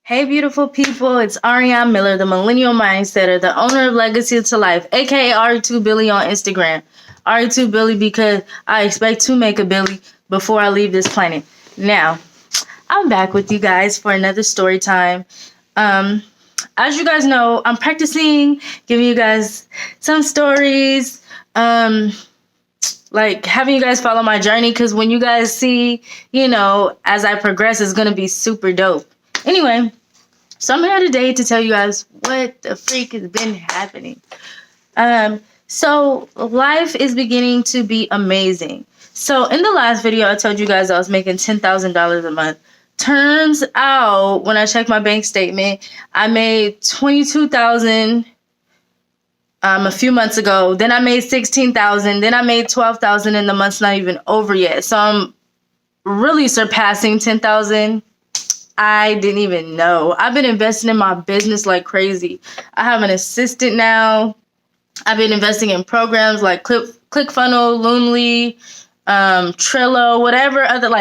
Hey, beautiful people. It's Ariyab Miller, the Millennial Mindsetter, the owner of Legacy to Life, aka R2Billy on Instagram. R2Billy because I expect to make a Billy before I leave this planet. Now, I'm back with you guys for another story time. As you guys know, I'm practicing giving you guys some stories, like having you guys follow my journey, because when you guys see, as I progress, it's going to be super dope. Anyway, so I'm here today to tell you guys what the freak has been happening. So life is beginning to be amazing. So in the last video, I told you guys I was making $10,000 a month. Turns out, when I checked my bank statement, I made $22,000 a few months ago. Then I made $16,000. Then I made $12,000, and the month's not even over yet. So I'm really surpassing $10,000. I didn't even know. I've been investing in my business like crazy. I have an assistant now. I've been investing in programs like ClickFunnels, Loomly, Trello, whatever other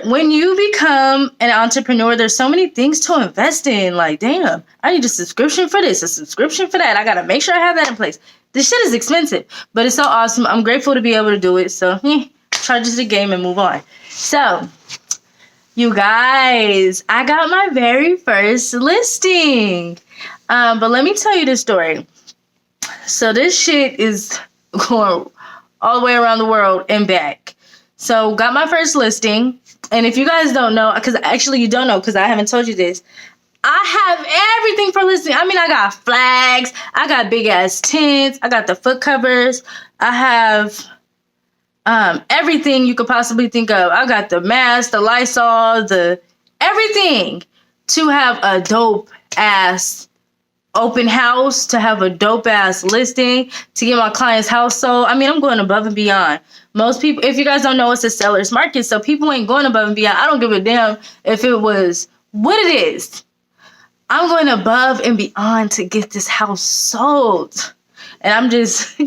when you become an entrepreneur, there's so many things to invest in. Like, damn, I need a subscription for this, a subscription for that. I gotta make sure I have that in place. This shit is expensive, but it's so awesome. I'm grateful to be able to do it. So, charge it to the game and move on. So, you guys, I got my very first listing. But let me tell you this story. So this shit is going all the way around the world and back. So got my first listing. And if you guys don't know, because actually you don't know because I haven't told you this, I have everything for listing. I mean, I got flags. I got big ass tents. I got the foot covers. I have everything you could possibly think of. I got the mask, the Lysol, the everything to have a dope ass open house, to have a dope ass listing, to get my client's house sold. I mean, I'm going above and beyond. Most people, if you guys don't know, it's a seller's market, so people ain't going above and beyond. I don't give a damn if it was what it is. I'm going above and beyond to get this house sold. And I'm just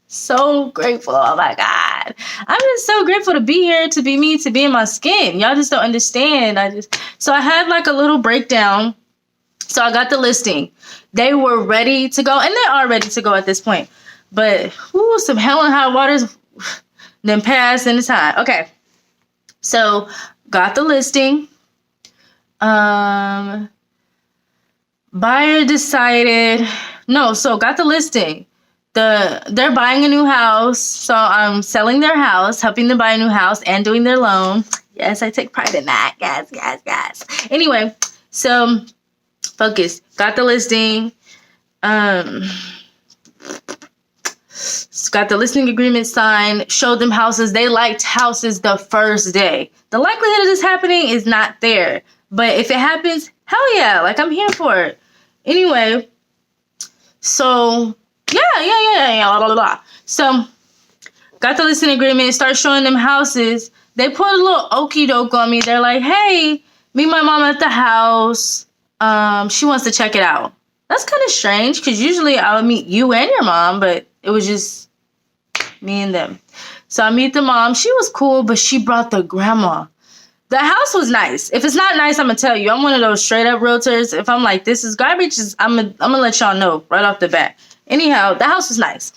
so grateful. Oh my God. I'm just so grateful to be here, to be me, to be in my skin. Y'all just don't understand. So I had like a little breakdown. So I got the listing. They were ready to go, and they are ready to go at this point. But some hell and high waters then passed in the time. Okay. So got the listing. Buyer decided. So got the listing. They're buying a new house, so I'm selling their house, helping them buy a new house, and doing their loan. Yes, I take pride in that. Yes. Anyway, so focus. Got the listing. Got the listing agreement signed. Showed them houses. They liked houses the first day. The likelihood of this happening is not there, but if it happens, hell yeah! Like, I'm here for it. Anyway, so. Yeah. Blah, blah, blah. So, got the listing agreement, start showing them houses. They put a little okie doke on me. They're like, hey, meet my mom at the house. She wants to check it out. That's kind of strange because usually I would meet you and your mom, but it was just me and them. So I meet the mom. She was cool, but she brought the grandma. The house was nice. If it's not nice, I'm going to tell you. I'm one of those straight up realtors. If I'm like, this is garbage, I'm going to let y'all know right off the bat. Anyhow, the house was nice.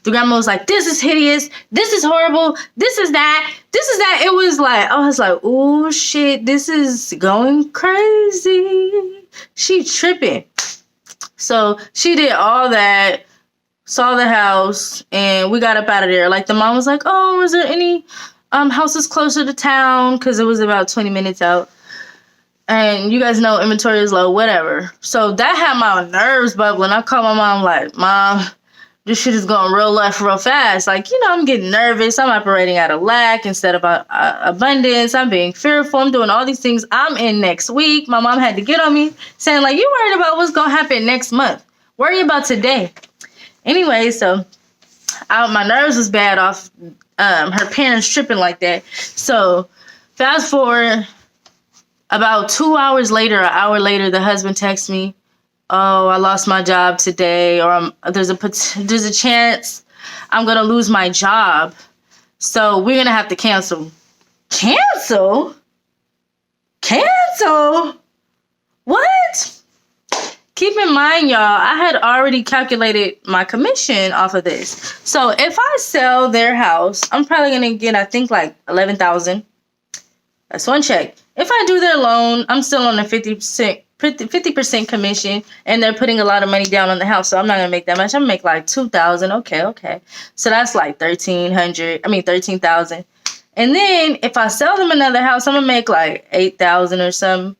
The grandma was like, this is hideous. This is horrible. This is that. It was like, I was like, oh shit, this is going crazy. She tripping. So she did all that, saw the house, and we got up out of there. Like, the mom was like, oh, is there any houses closer to town? Because it was about 20 minutes out. And you guys know inventory is low, whatever. So that had my nerves bubbling. I called my mom like, Mom, this shit is going real left real fast. Like, I'm getting nervous. I'm operating out of lack instead of abundance. I'm being fearful. I'm doing all these things. I'm in next week. My mom had to get on me saying, like, you worried about what's going to happen next month. Worry about today. Anyway, so my nerves was bad off her parents tripping like that. So fast forward. About 2 hours later, an hour later, the husband texts me, oh, I lost my job today, or there's a chance I'm going to lose my job. So we're going to have to cancel. Cancel? in mind, y'all, I had already calculated my commission off of this. So if I sell their house, I'm probably going to get, I think, like $11,000. That's one check. If I do their loan, I'm still on a 50% commission, and they're putting a lot of money down on the house, so I'm not gonna make that much. I'm gonna make like $2,000. Okay. So that's like $13,000. And then if I sell them another house, I'm gonna make like $8,000 or something.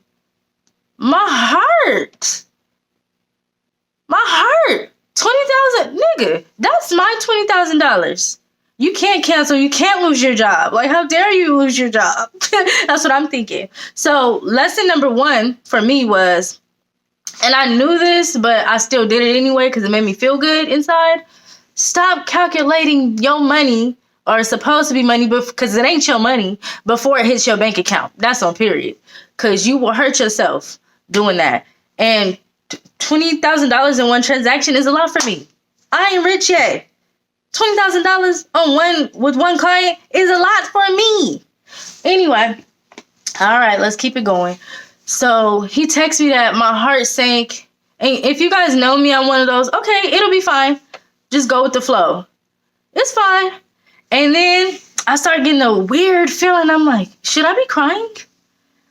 My heart, 20,000, nigga. That's my $20,000. You can't cancel. You can't lose your job. Like, how dare you lose your job? That's what I'm thinking. So lesson number 1 for me was, and I knew this, but I still did it anyway because it made me feel good inside. Stop calculating your money, or it's supposed to be money, because it ain't your money, before it hits your bank account. That's on period. Because you will hurt yourself doing that. And $20,000 in one transaction is a lot for me. I ain't rich yet. $20,000 with one client is a lot for me. Anyway, all right, let's keep it going. So he texted me that my heart sank. And if you guys know me, I'm one of those, okay, it'll be fine. Just go with the flow. It's fine. And then I started getting a weird feeling. I'm like, should I be crying?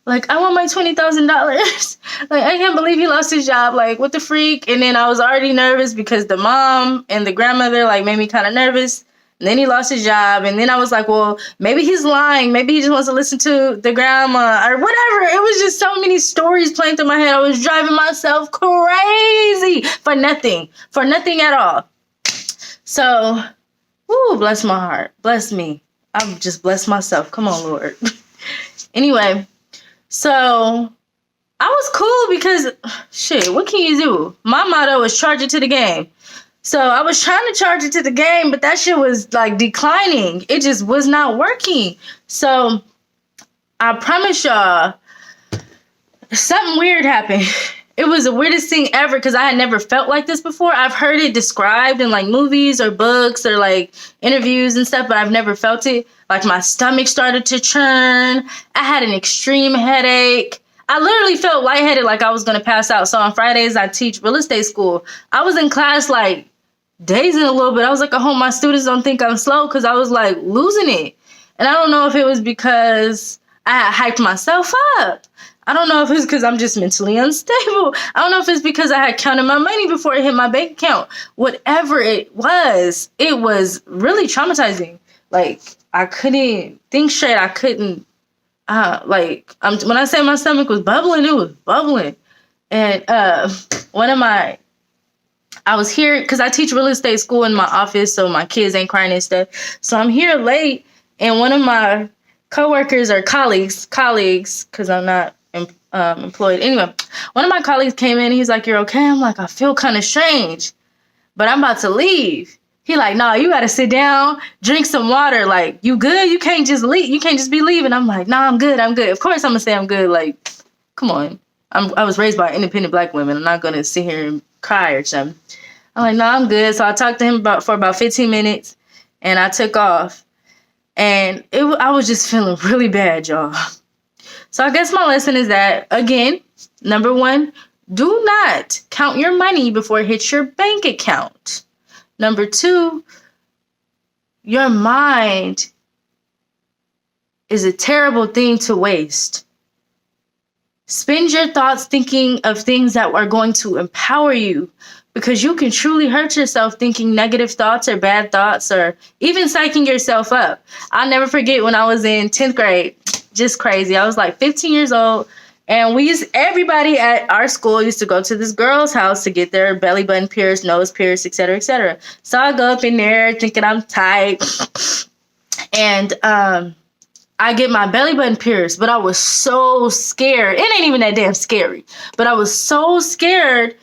Like, I want my $20,000. Like, I can't believe he lost his job. Like, what the freak? And then I was already nervous because the mom and the grandmother, like, made me kind of nervous. And then he lost his job. And then I was like, well, maybe he's lying. Maybe he just wants to listen to the grandma or whatever. It was just so many stories playing through my head. I was driving myself crazy for nothing at all. So, woo, bless my heart. Bless me. I've just blessed myself. Come on, Lord. Anyway. So I was cool because, shit, what can you do? My motto was charge it to the game. So I was trying to charge it to the game, but that shit was like declining. It just was not working. So I promise y'all, something weird happened. It was the weirdest thing ever because I had never felt like this before. I've heard it described in like movies or books or like interviews and stuff, but I've never felt it. Like my stomach started to churn. I had an extreme headache. I literally felt lightheaded, like I was going to pass out. So on Fridays, I teach real estate school. I was in class like dazing a little bit. I was like, I hope my students don't think I'm slow because I was like losing it. And I don't know if it was because I had hyped myself up. I don't know if it's because I'm just mentally unstable. I don't know if it's because I had counted my money before it hit my bank account. Whatever it was really traumatizing. Like, I couldn't think straight. I couldn't, when I say my stomach was bubbling, it was bubbling. And I was here because I teach real estate school in my office, so my kids ain't crying and stuff. So I'm here late, and one of my coworkers or colleagues, because I'm not employed. Anyway, one of my colleagues came in. He's like, "You're okay?" I'm like, "I feel kind of strange, but I'm about to leave." He like, "No, you got to sit down, drink some water. Like, you good? You can't just leave. You can't just be leaving." I'm like, "Nah, I'm good. I'm good." Of course, I'm gonna say I'm good. Like, come on. I was raised by independent Black women. I'm not gonna sit here and cry or something. I'm like, "No, I'm good." So I talked to him for about 15 minutes, and I took off. And I was just feeling really bad, y'all. So I guess my lesson is that, again, number 1, do not count your money before it hits your bank account. Number 2, your mind is a terrible thing to waste. Spend your thoughts thinking of things that are going to empower you, because you can truly hurt yourself thinking negative thoughts or bad thoughts or even psyching yourself up. I'll never forget when I was in 10th grade, just crazy. I was like 15 years old, and everybody at our school used to go to this girl's house to get their belly button pierced, nose pierced, etc., etc. So I go up in there thinking I'm tight, and I get my belly button pierced, but I was so scared. It ain't even that damn scary, but I was so scared.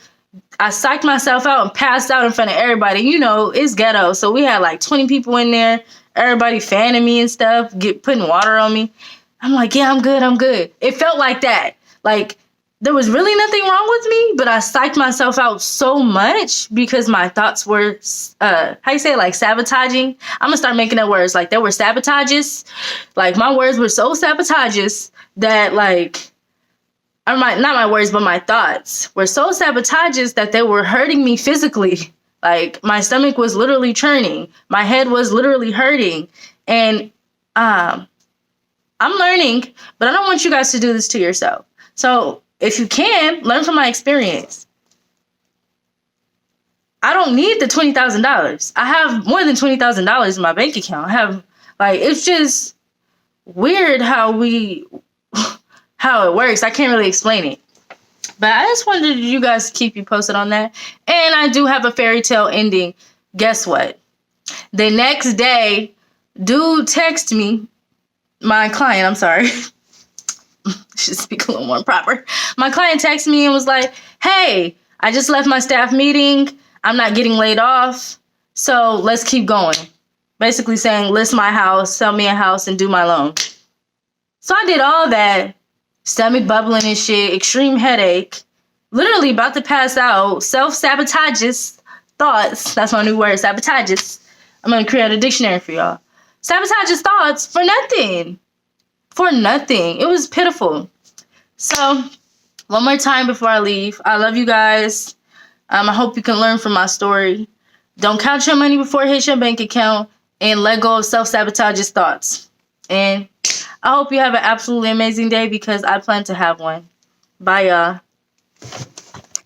I psyched myself out and passed out in front of everybody. You know, it's ghetto. So we had like 20 people in there, everybody fanning me and stuff, putting water on me. I'm like, yeah, I'm good. I'm good. It felt like that. Like, there was really nothing wrong with me, but I psyched myself out so much because my thoughts were, like sabotaging. I'm going to start making up words. Like, they were sabotages. Like, my words were so sabotages that, like, or not my words, but my thoughts were so sabotageous that they were hurting me physically. Like my stomach was literally churning. My head was literally hurting. And I'm learning, but I don't want you guys to do this to yourself. So if you can, learn from my experience. I don't need the $20,000. I have more than $20,000 in my bank account. I have, like, it's just weird how it works. I can't really explain it. But I just wanted you guys to keep you posted on that. And I do have a fairy tale ending. Guess what? The next day, dude texted me, my client, I'm sorry. Should speak a little more proper. My client texted me and was like, hey, I just left my staff meeting. I'm not getting laid off. So let's keep going. Basically saying, list my house, sell me a house, and do my loan. So I did all that. Stomach bubbling and shit. Extreme headache. Literally about to pass out. Self-sabotageous thoughts. That's my new word, sabotageous. I'm going to create a dictionary for y'all. Sabotageous thoughts for nothing. For nothing. It was pitiful. So, one more time before I leave. I love you guys. I hope you can learn from my story. Don't count your money before it hits your bank account. And let go of self-sabotageous thoughts. And I hope you have an absolutely amazing day because I plan to have one. Bye, y'all.